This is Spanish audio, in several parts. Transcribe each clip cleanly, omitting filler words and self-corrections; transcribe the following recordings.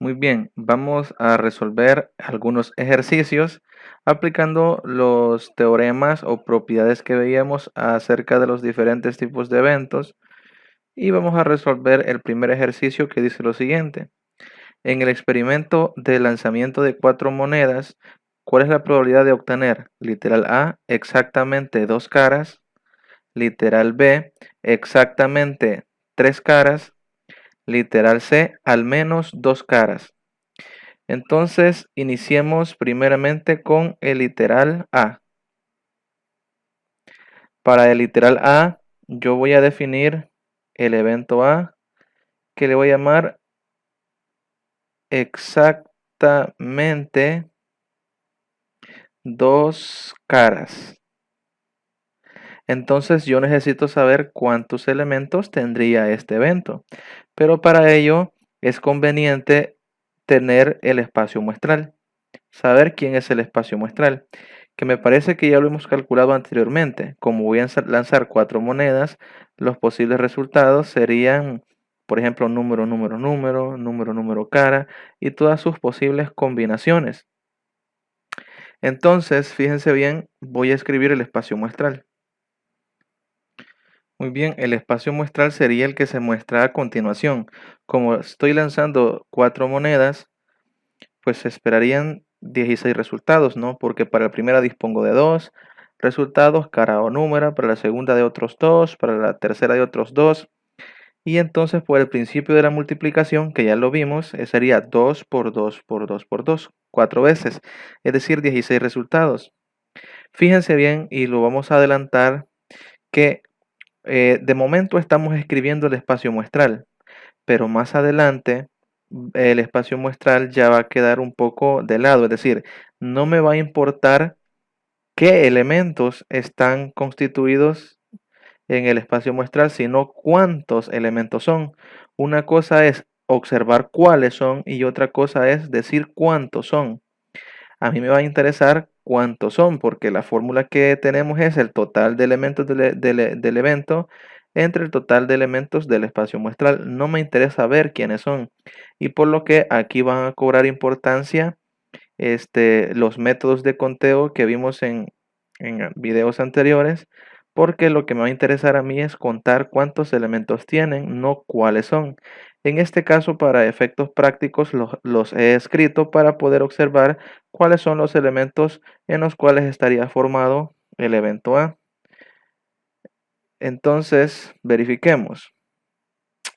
Muy bien, vamos a resolver algunos ejercicios aplicando los teoremas o propiedades que veíamos acerca de los diferentes tipos de eventos y vamos a resolver el primer ejercicio que dice lo siguiente. En el experimento de lanzamiento de 4 monedas, ¿cuál es la probabilidad de obtener? Literal A, exactamente 2 caras. Literal B, exactamente 3 caras. Literal C, al menos 2 caras. Entonces, iniciemos primeramente con el literal A. Para el literal A, yo voy a definir el evento A, que le voy a llamar exactamente 2 caras. Entonces, yo necesito saber cuántos elementos tendría este evento. Pero para ello es conveniente tener el espacio muestral. Saber quién es el espacio muestral, que me parece que ya lo hemos calculado anteriormente. Como voy a lanzar 4 monedas, los posibles resultados serían, por ejemplo, número, número, número, número, número, cara y todas sus posibles combinaciones. Entonces, fíjense bien, voy a escribir el espacio muestral. Muy bien, el espacio muestral sería el que se muestra a continuación. Como estoy lanzando 4 monedas, pues se esperarían 16 resultados, ¿no? Porque para la primera dispongo de 2 resultados, cara o número, para la segunda de otros 2, para la tercera de otros 2. Y entonces por el principio de la multiplicación, que ya lo vimos, sería 2 por 2 por 2 por 2, 4 veces, es decir, 16 resultados. Fíjense bien y lo vamos a adelantar que de momento estamos escribiendo el espacio muestral, pero más adelante el espacio muestral ya va a quedar un poco de lado, es decir, no me va a importar qué elementos están constituidos en el espacio muestral, sino cuántos elementos son. Una cosa es observar cuáles son y otra cosa es decir cuántos son. A mí me va a interesar cuántos son, porque la fórmula que tenemos es el total de elementos del evento entre el total de elementos del espacio muestral. No me interesa ver quiénes son. Y por lo que aquí van a cobrar importancia los métodos de conteo que vimos en videos anteriores, porque lo que me va a interesar a mí es contar cuántos elementos tienen, no cuáles son. En este caso, para efectos prácticos, los he escrito para poder observar cuáles son los elementos en los cuales estaría formado el evento A. Entonces, verifiquemos.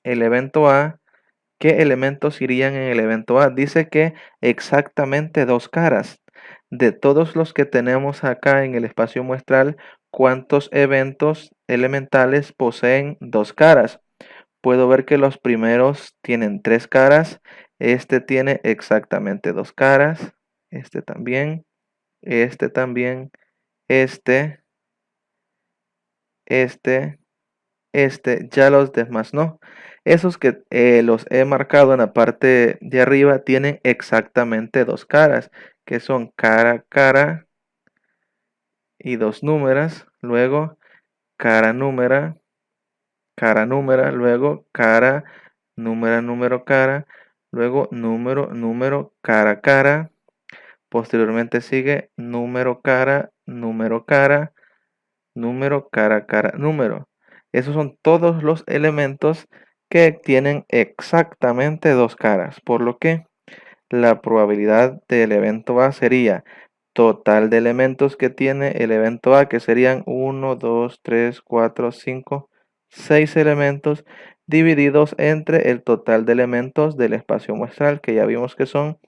El evento A, ¿qué elementos irían en el evento A? Dice que exactamente 2 caras. De todos los que tenemos acá en el espacio muestral, ¿cuántos eventos elementales poseen 2 caras? Puedo ver que los primeros tienen 3 caras. Este tiene exactamente 2 caras. Este también. Este también. Este. Ya los demás no. Esos que los he marcado en la parte de arriba tienen exactamente 2 caras, que son cara, cara y 2 números. Luego cara, número, luego cara, número, número, cara, luego número, número, cara, cara. Posteriormente sigue número, cara, número, cara, número, cara, cara, número. Esos son todos los elementos que tienen exactamente 2 caras, por lo que la probabilidad del evento A sería total de elementos que tiene el evento A, que serían 1, 2, 3, 4, 5, 6 elementos divididos entre el total de elementos del espacio muestral, que ya vimos que son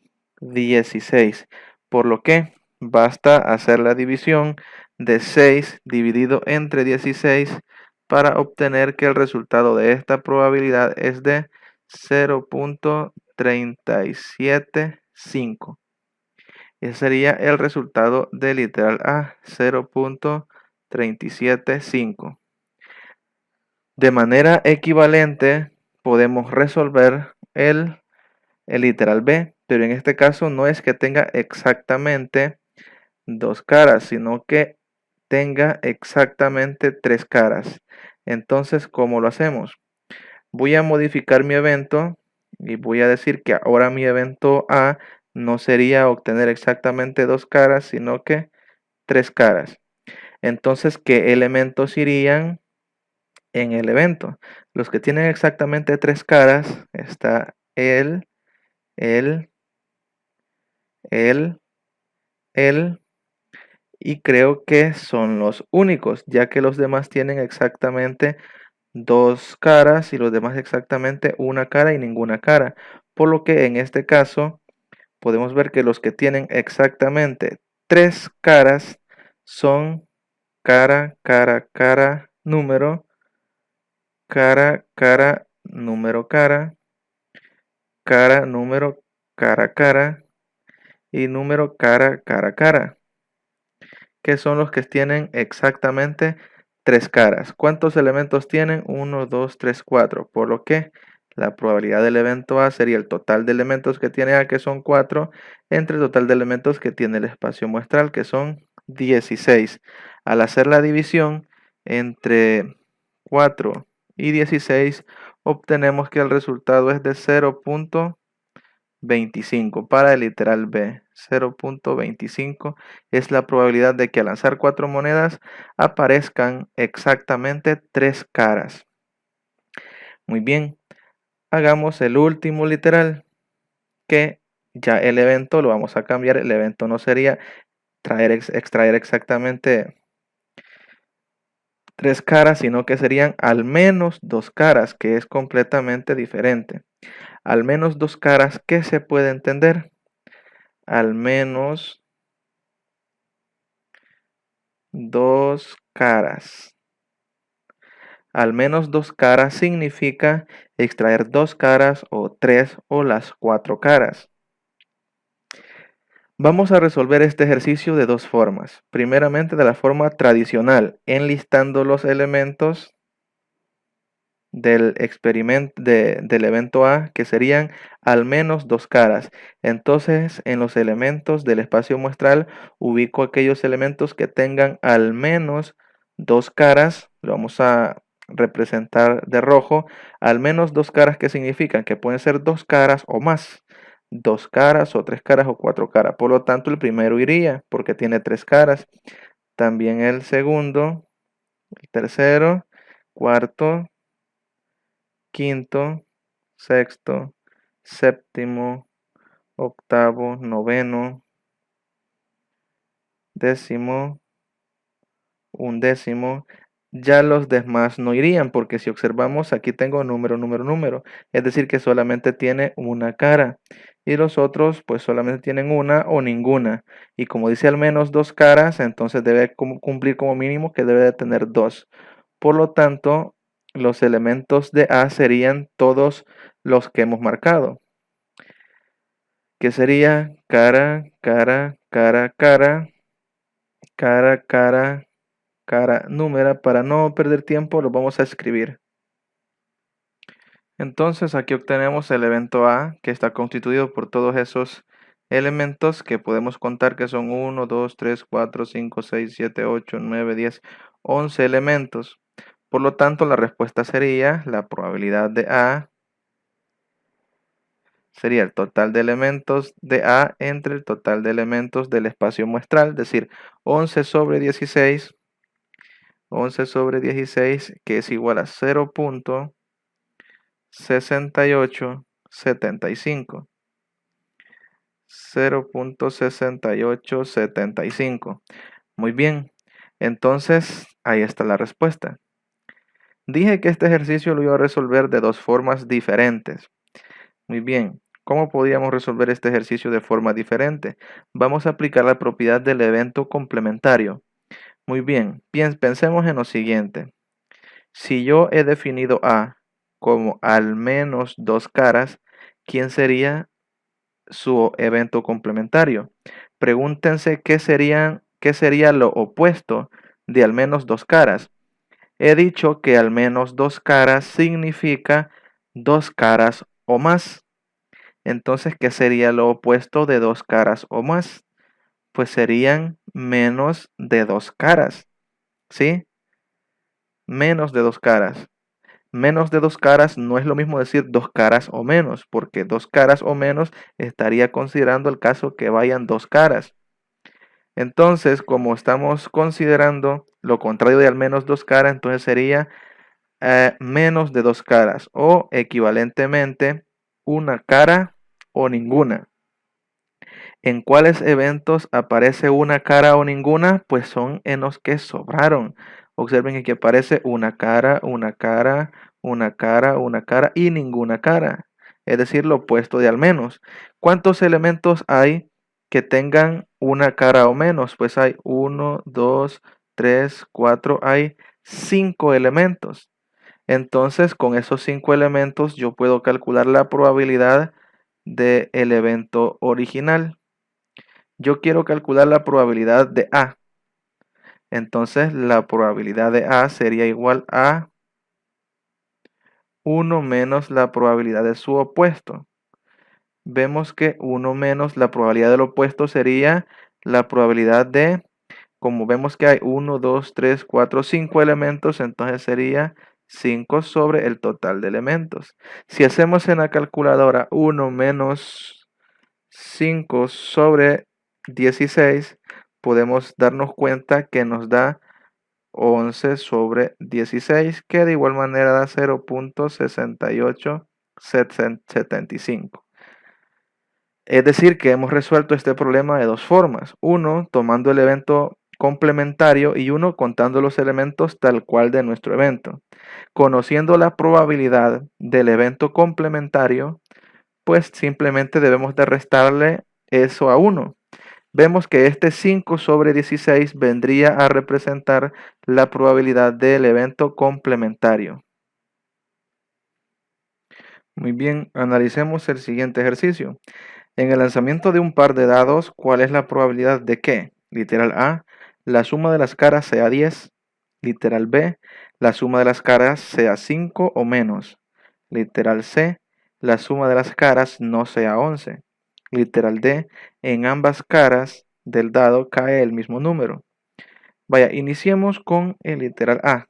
16. Por lo que basta hacer la división de 6 dividido entre 16 para obtener que el resultado de esta probabilidad es de 0.375. Ese sería el resultado del literal A, 0.375. De manera equivalente, podemos resolver el literal B, pero en este caso no es que tenga exactamente 2 caras, sino que tenga exactamente 3 caras. Entonces, ¿cómo lo hacemos? Voy a modificar mi evento y voy a decir que ahora mi evento A no sería obtener exactamente 2 caras, sino que 3 caras. Entonces, ¿qué elementos irían en el evento? Los que tienen exactamente 3 caras está el, el, y creo que son los únicos, ya que los demás tienen exactamente 2 caras y los demás exactamente una cara y ninguna cara. Por lo que en este caso podemos ver que los que tienen exactamente 3 caras son cara, cara, cara, número, cara, cara, número, cara, cara, número, cara, cara y número, cara, cara, cara, que son los que tienen exactamente 3 caras. ¿Cuántos elementos tienen? 1, 2, 3, 4. Por lo que la probabilidad del evento A sería el total de elementos que tiene A, que son 4, entre el total de elementos que tiene el espacio muestral, que son 16. Al hacer la división entre 4 y 16, obtenemos que el resultado es de 0.25 para el literal B. 0.25 es la probabilidad de que al lanzar 4 monedas aparezcan exactamente 3 caras. Muy bien, hagamos el último literal, que ya el evento lo vamos a cambiar. El evento no sería extraer exactamente 3 caras, sino que serían al menos 2 caras, que es completamente diferente. Al menos 2 caras, ¿qué se puede entender? Al menos 2 caras. Al menos 2 caras significa extraer 2 caras o 3 o las 4 caras. Vamos a resolver este ejercicio de dos formas. Primeramente de la forma tradicional, enlistando los elementos del del evento A, que serían al menos 2 caras. Entonces, en los elementos del espacio muestral, ubico aquellos elementos que tengan al menos 2 caras. Lo vamos a representar de rojo. Al menos 2 caras, que significan que pueden ser 2 caras o más. 2 caras o 3 caras o 4 caras. Por lo tanto, el primero iría porque tiene 3 caras. También el segundo, el tercero, cuarto, quinto, sexto, séptimo, octavo, noveno, décimo, undécimo. Ya los demás no irían porque si observamos aquí tengo número, número, número. Es decir que solamente tiene una cara. Y los otros pues solamente tienen una o ninguna. Y como dice al menos 2 caras, entonces debe cumplir como mínimo que debe de tener 2. Por lo tanto, los elementos de A serían todos los que hemos marcado, que sería cara, cara, cara, cara, cara, cara, cara, número. Para no perder tiempo, lo vamos a escribir. Entonces, aquí obtenemos el evento A, que está constituido por todos esos elementos que podemos contar que son 1, 2, 3, 4, 5, 6, 7, 8, 9, 10, 11 elementos. Por lo tanto, la respuesta sería la probabilidad de A sería el total de elementos de A entre el total de elementos del espacio muestral, es decir, 11 sobre 16, 11 sobre 16, que es igual a 0.6875. 0.6875. Muy bien, entonces ahí está la respuesta. Dije que este ejercicio lo iba a resolver de dos formas diferentes. Muy bien, ¿cómo podríamos resolver este ejercicio de forma diferente? Vamos a aplicar la propiedad del evento complementario. Muy bien, pensemos en lo siguiente. Si yo he definido A como al menos 2 caras, ¿quién sería su evento complementario? Pregúntense qué sería lo opuesto de al menos 2 caras. He dicho que al menos 2 caras significa 2 caras o más. Entonces, ¿qué sería lo opuesto de 2 caras o más? Pues serían menos de 2 caras, ¿sí? Menos de 2 caras. Menos de 2 caras no es lo mismo decir 2 caras o menos, porque 2 caras o menos estaría considerando el caso que vayan 2 caras. Entonces, como estamos considerando lo contrario de al menos 2 caras, entonces sería menos de 2 caras o equivalentemente una cara o ninguna. ¿En cuáles eventos aparece una cara o ninguna? Pues son en los que sobraron. Observen aquí aparece una cara, una cara, una cara, una cara y ninguna cara. Es decir, lo opuesto de al menos. ¿Cuántos elementos hay que tengan una cara o menos? Pues hay 1, 2, 3, 4, hay 5 elementos. Entonces, con esos 5 elementos yo puedo calcular la probabilidad del evento original. Yo quiero calcular la probabilidad de A. Entonces, la probabilidad de A sería igual a 1 menos la probabilidad de su opuesto. Vemos que 1 menos la probabilidad del opuesto sería la probabilidad de, como vemos que hay 1, 2, 3, 4, 5 elementos, entonces sería 5 sobre el total de elementos. Si hacemos en la calculadora 1 menos 5 sobre 16, podemos darnos cuenta que nos da 11 sobre 16, que de igual manera da 0.6875. Es decir, que hemos resuelto este problema de dos formas. Uno, tomando el evento complementario y uno, contando los elementos tal cual de nuestro evento. Conociendo la probabilidad del evento complementario, pues simplemente debemos de restarle eso a 1. Vemos que este 5 sobre 16 vendría a representar la probabilidad del evento complementario. Muy bien, analicemos el siguiente ejercicio. En el lanzamiento de un par de dados, ¿cuál es la probabilidad de que? Literal A, la suma de las caras sea 10. Literal B, la suma de las caras sea 5 o menos. Literal C, la suma de las caras no sea 11. Literal D, en ambas caras del dado cae el mismo número. Vaya, iniciemos con el literal A.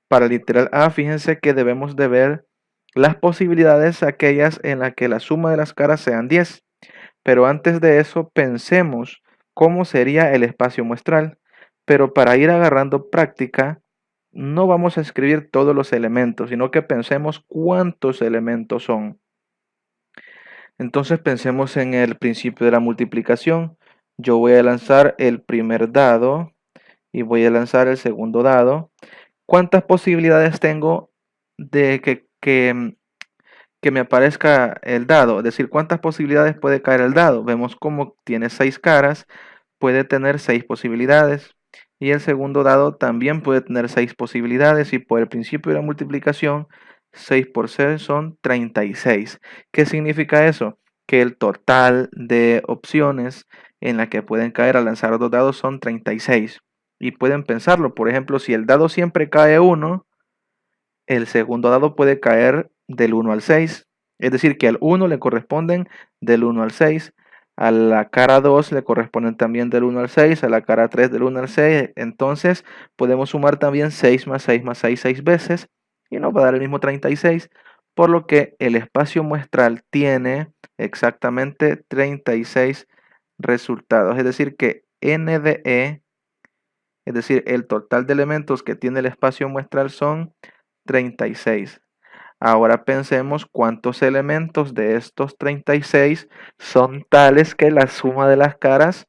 Para el literal A, fíjense que debemos de ver las posibilidades aquellas en las que la suma de las caras sean 10. Pero antes de eso, pensemos cómo sería el espacio muestral. Pero para ir agarrando práctica, no vamos a escribir todos los elementos, sino que pensemos cuántos elementos son. Entonces pensemos en el principio de la multiplicación. Yo voy a lanzar el primer dado y voy a lanzar el segundo dado. ¿Cuántas posibilidades tengo de que me aparezca el dado? Es decir, ¿cuántas posibilidades puede caer el dado? Vemos cómo tiene 6 caras, puede tener 6 posibilidades. Y el segundo dado también puede tener 6 posibilidades. Y por el principio de la multiplicación, 6 por 6 son 36. ¿Qué significa eso? Que el total de opciones en la que pueden caer al lanzar dos dados son 36. Y pueden pensarlo, por ejemplo, si el dado siempre cae 1, el segundo dado puede caer del 1 al 6. Es decir, que al 1 le corresponden del 1 al 6. A la cara 2 le corresponden también del 1 al 6. A la cara 3 del 1 al 6. Entonces podemos sumar también 6 más 6 más 6 6 veces. Y nos va a dar el mismo 36. Por lo que el espacio muestral tiene exactamente 36 resultados. Es decir, que n de e, es decir, el total de elementos que tiene el espacio muestral son 36. Ahora pensemos cuántos elementos de estos 36 son tales que la suma de las caras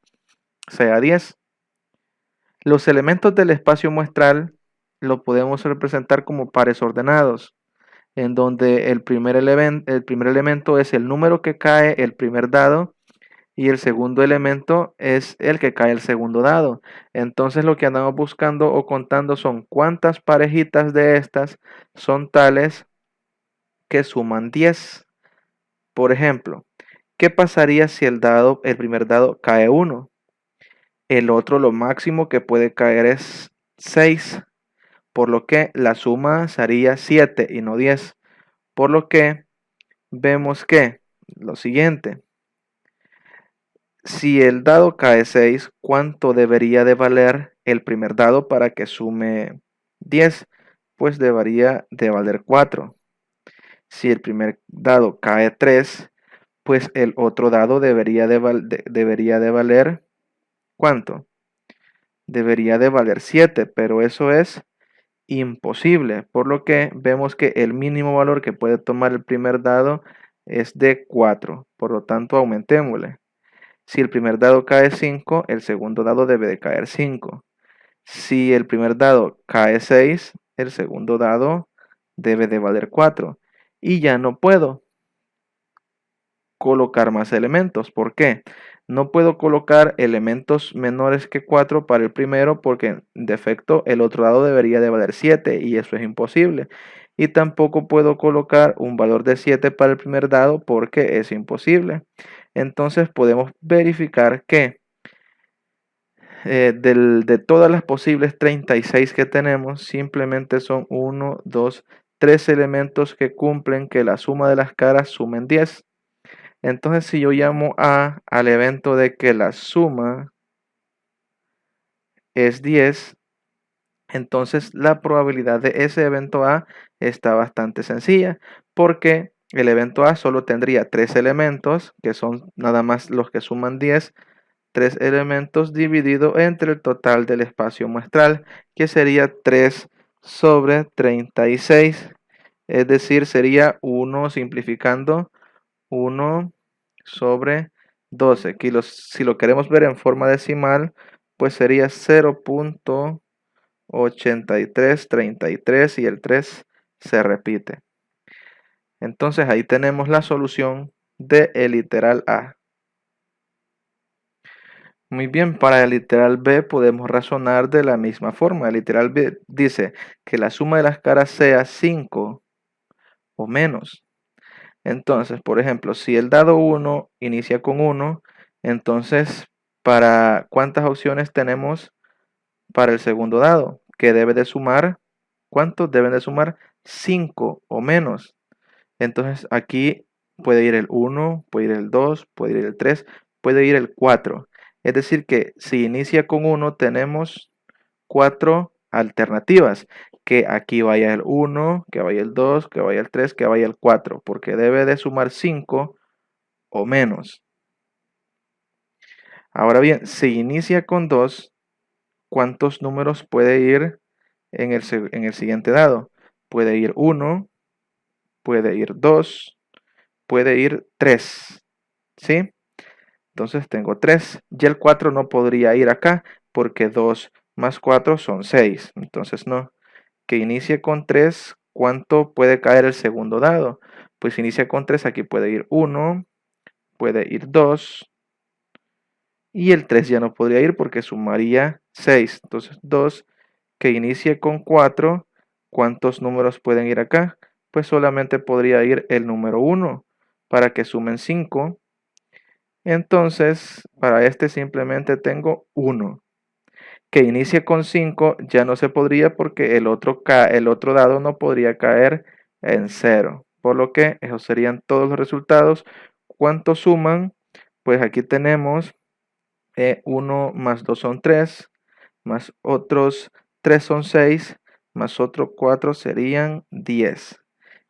sea 10. Los elementos del espacio muestral lo podemos representar como pares ordenados, en donde el primer elemento es el número que cae el primer dado y el segundo elemento es el que cae el segundo dado. Entonces lo que andamos buscando o contando son cuántas parejitas de estas son tales que suman 10. Por ejemplo, ¿qué pasaría si el primer dado cae 1? El otro, lo máximo que puede caer es 6, por lo que la suma sería 7 y no 10. Por lo que vemos que lo siguiente, si el dado cae 6, ¿cuánto debería de valer el primer dado para que sume 10? pues debería de valer 4. Si el primer dado cae 3, pues el otro dado debería de valer, ¿cuánto? Debería de valer 7, pero eso es imposible, por lo que vemos que el mínimo valor que puede tomar el primer dado es de 4, por lo tanto aumentémosle. Si el primer dado cae 5, el segundo dado debe de caer 5. Si el primer dado cae 6, el segundo dado debe de valer 4. Y ya no puedo colocar más elementos. ¿Por qué? No puedo colocar elementos menores que 4 para el primero porque en defecto el otro dado debería de valer 7 y eso es imposible. Y tampoco puedo colocar un valor de 7 para el primer dado porque es imposible. Entonces podemos verificar que de todas las posibles 36 que tenemos, simplemente son 1, 2, 3 elementos que cumplen que la suma de las caras sumen 10. Entonces, si yo llamo A al evento de que la suma es 10, entonces la probabilidad de ese evento A está bastante sencilla, porque el evento A solo tendría 3 elementos, que son nada más los que suman 10, 3 elementos dividido entre el total del espacio muestral, que sería 3 sobre 36, es decir, sería 1 simplificando 1 sobre 12. Aquí si lo queremos ver en forma decimal, pues sería 0.8333 y el 3 se repite. Entonces ahí tenemos la solución del literal A. Muy bien, para el literal B podemos razonar de la misma forma. El literal B dice que la suma de las caras sea 5 o menos. Entonces, por ejemplo, si el dado 1 inicia con 1, entonces, ¿para cuántas opciones tenemos para el segundo dado? Que debe de sumar, ¿cuántos deben de sumar? 5 o menos. Entonces, aquí puede ir el 1, puede ir el 2, puede ir el 3, puede ir el 4. Es decir, que si inicia con 1, tenemos 4 alternativas. Que aquí vaya el 1, que vaya el 2, que vaya el 3, que vaya el 4, porque debe de sumar 5 o menos. Ahora bien, si inicia con 2, ¿cuántos números puede ir en el siguiente dado? Puede ir 1, puede ir 2, puede ir 3, ¿sí? Entonces tengo 3. Y el 4 no podría ir acá porque 2 más 4 son 6. Entonces no. Que inicie con 3, ¿cuánto puede caer el segundo dado? Pues inicia con 3, aquí puede ir 1, puede ir 2, y el 3 ya no podría ir porque sumaría 6. Entonces 2, que inicie con 4, ¿cuántos números pueden ir acá? Pues solamente podría ir el número 1 para que sumen 5. Entonces, para este simplemente tengo 1. Que inicie con 5 ya no se podría porque el otro dado no podría caer en 0. Por lo que esos serían todos los resultados. ¿Cuántos suman? Pues aquí tenemos 1 más 2 son 3, más otros 3 son 6, más otros 4 serían 10.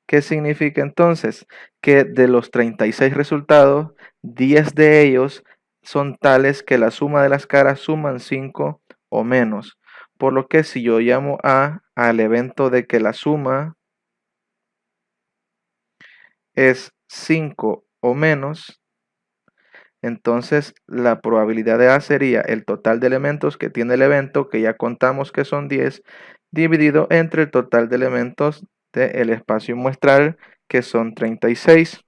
¿Qué significa entonces? Que de los 36 resultados, 10 de ellos son tales que la suma de las caras suman 5 o menos. Por lo que si yo llamo A al evento de que la suma es 5 o menos, entonces la probabilidad de A sería el total de elementos que tiene el evento, que ya contamos que son 10, dividido entre el total de elementos del espacio muestral, que son 36.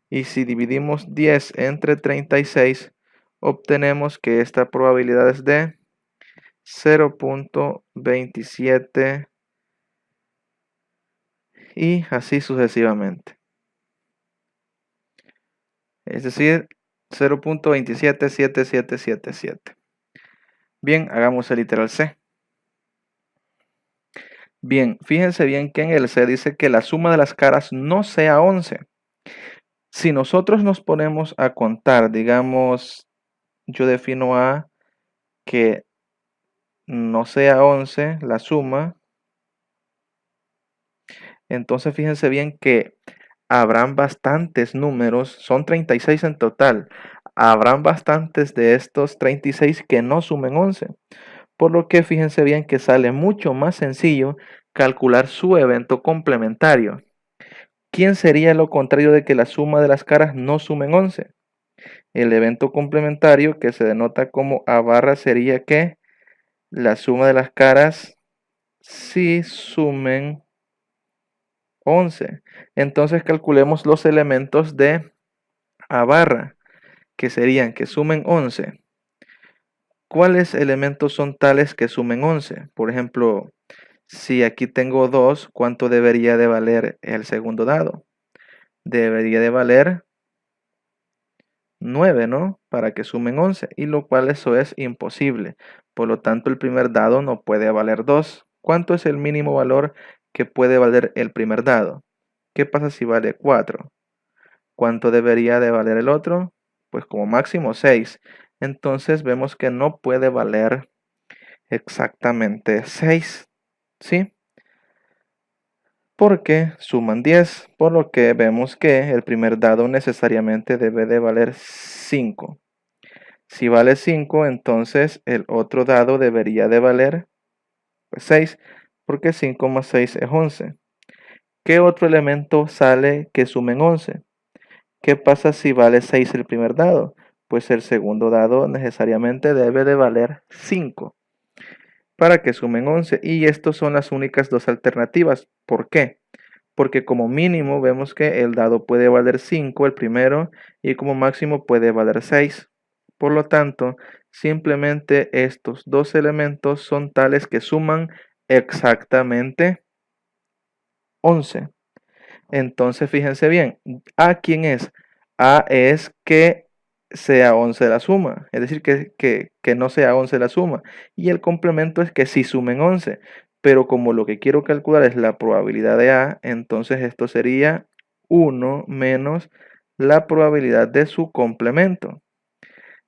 Y si dividimos 10 entre 36, obtenemos que esta probabilidad es de 0.27 y así sucesivamente. Es decir, 0.277777. Bien, hagamos el literal C. Bien, fíjense bien que en el C dice que la suma de las caras no sea 11. Si nosotros nos ponemos a contar, digamos, yo defino A que no sea 11 la suma, Entonces fíjense bien que habrán bastantes números, son 36 en total. Habrán bastantes de estos 36 que no sumen 11. Por lo que fíjense bien que sale mucho más sencillo calcular su evento complementario. ¿Quién sería lo contrario de que la suma de las caras no sumen 11? El evento complementario, que se denota como A barra, sería que la suma de las caras sí sumen 11. Entonces calculemos los elementos de A barra, que serían que sumen 11. ¿Cuáles elementos son tales que sumen 11? Por ejemplo, si aquí tengo 2, ¿cuánto debería de valer el segundo dado? Debería de valer 9, ¿no? Para que sumen 11, y lo cual eso es imposible. Por lo tanto, el primer dado no puede valer 2. ¿Cuánto es el mínimo valor que puede valer el primer dado? ¿Qué pasa si vale 4? ¿Cuánto debería de valer el otro? Pues como máximo 6. Entonces vemos que no puede valer exactamente 6, ¿sí? Porque suman 10, por lo que vemos que el primer dado necesariamente debe de valer 5. Si vale 5, entonces el otro dado debería de valer 6, porque 5 más 6 es 11. ¿Qué otro elemento sale que sumen 11? ¿Qué pasa si vale 6 el primer dado? Pues el segundo dado necesariamente debe de valer 5 para que sumen 11. Y estas son las únicas dos alternativas. ¿Por qué? Porque como mínimo vemos que el dado puede valer 5, el primero, y como máximo puede valer 6. Por lo tanto, simplemente estos dos elementos son tales que suman exactamente 11. Entonces, fíjense bien, ¿A quién es? A es que sea 11 la suma, es decir, que no sea 11 la suma. Y el complemento es que sí sumen 11. Pero como lo que quiero calcular es la probabilidad de A, entonces esto sería 1 menos la probabilidad de su complemento.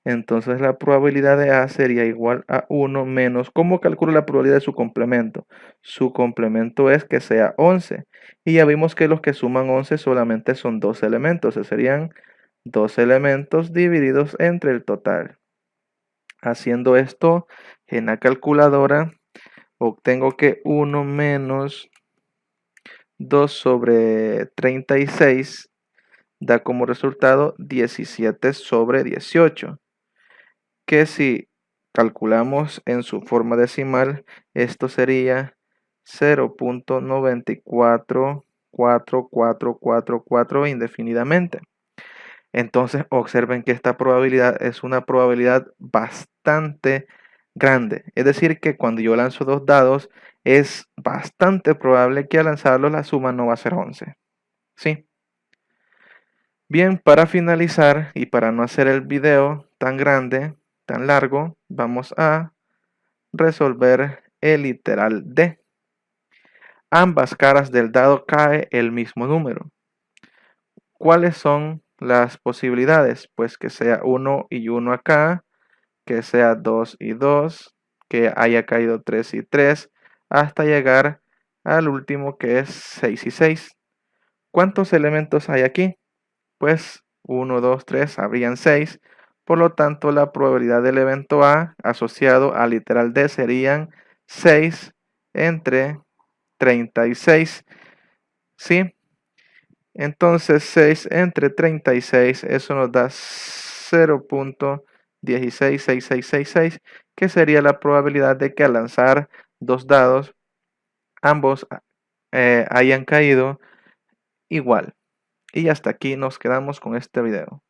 Entonces la probabilidad de A sería igual a 1 menos, ¿cómo calculo la probabilidad de su complemento? Su complemento es que sea 11. Y ya vimos que los que suman 11 solamente son dos elementos. Serían dos elementos divididos entre el total. Haciendo esto en la calculadora, obtengo que 1 menos 2 sobre 36 da como resultado 17 sobre 18. Que si calculamos en su forma decimal, esto sería 0.944444 indefinidamente. Entonces observen que esta probabilidad es una probabilidad bastante grande. Es decir, que cuando yo lanzo dos dados, es bastante probable que al lanzarlos la suma no va a ser 11. ¿Sí? Bien, para finalizar y para no hacer el video tan grande, tan largo, vamos a resolver el literal D. Ambas caras del dado cae el mismo número. ¿Cuáles son las posibilidades? Pues que sea 1 y 1 acá, que sea 2 y 2, que haya caído 3 y 3, hasta llegar al último que es 6 y 6. ¿Cuántos elementos hay aquí? Pues 1, 2, 3, habrían 6. Por lo tanto, la probabilidad del evento A asociado al literal D serían 6 entre 36. ¿Sí? Entonces 6 entre 36, eso nos da 0.166666, que sería la probabilidad de que al lanzar dos dados, ambos hayan caído igual. Y hasta aquí nos quedamos con este video.